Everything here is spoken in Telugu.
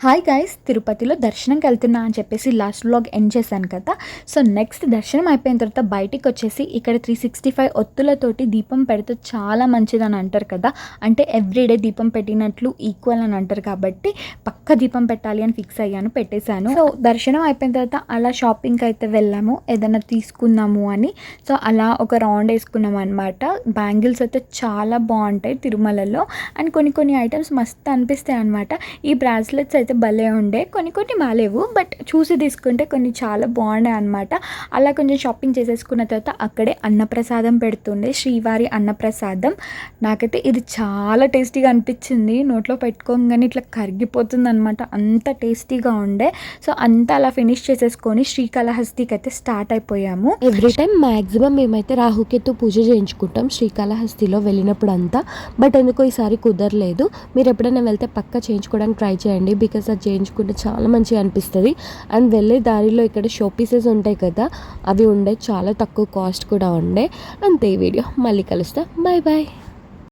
హాయ్ గైస్, తిరుపతిలో దర్శనంకి వెళ్తున్నా అని చెప్పేసి లాస్ట్ వ్లాగ్ ఎండ్ చేశాను కదా. సో నెక్స్ట్ దర్శనం అయిపోయిన తర్వాత బయటికి వచ్చేసి ఇక్కడ 365 ఒత్తులతోటి దీపం పెడితే చాలా మంచిదని అంటారు కదా. అంటే ఎవ్రీడే దీపం పెట్టినట్లు ఈక్వల్ అని అంటారు కాబట్టి పక్క దీపం పెట్టాలి అని ఫిక్స్ అయ్యాను, పెట్టేశాను. సో దర్శనం అయిపోయిన తర్వాత అలా షాపింగ్కి అయితే వెళ్ళాము, ఏదైనా తీసుకుందాము అని. సో అలా ఒక రౌండ్ వేసుకున్నాం అనమాట. బ్యాంగిల్స్ అయితే చాలా బాగుంటాయి తిరుమలలో, అండ్ కొన్ని ఐటమ్స్ మస్తు అనిపిస్తాయి అనమాట. ఈ బ్రాస్లెట్స్ అయితే భలే ఉండే, కొన్ని బాగాలేవు, బట్ చూసి తీసుకుంటే కొన్ని చాలా బాగున్నాయి అనమాట. అలా కొంచెం షాపింగ్ చేసేసుకున్న తర్వాత అక్కడే అన్నప్రసాదం పెడుతుండే, శ్రీవారి అన్నప్రసాదం. నాకైతే ఇది చాలా టేస్టీగా అనిపించింది, నోట్లో పెట్టుకోగానే ఇట్లా కరిగిపోతుంది అనమాట, అంత టేస్టీగా ఉండే. సో అంతా అలా ఫినిష్ చేసేసుకొని శ్రీకాళహస్తికి అయితే స్టార్ట్ అయిపోయాము. ఎవ్రీ టైం మ్యాక్సిమం మేమైతే రాహుకేతు పూజ చేయించుకుంటాం శ్రీకాళహస్తిలో వెళ్ళినప్పుడు అంతా. బట్ ఎందుకో ఈసారి కుదరలేదు. మీరు ఎప్పుడైనా వెళ్తే పక్కా చేయించుకోవడానికి ట్రై చేయండి, బికాస్ అది చేయించుకుంటే చాలా మంచిగా అనిపిస్తుంది. అండ్ వెళ్ళే దారిలో ఇక్కడ షో పీసెస్ ఉంటాయి కదా, అవి ఉండే, చాలా తక్కువ కాస్ట్ కూడా ఉండే. అంతే, వీడియో మళ్ళీ కలుస్తా, బాయ్ బాయ్.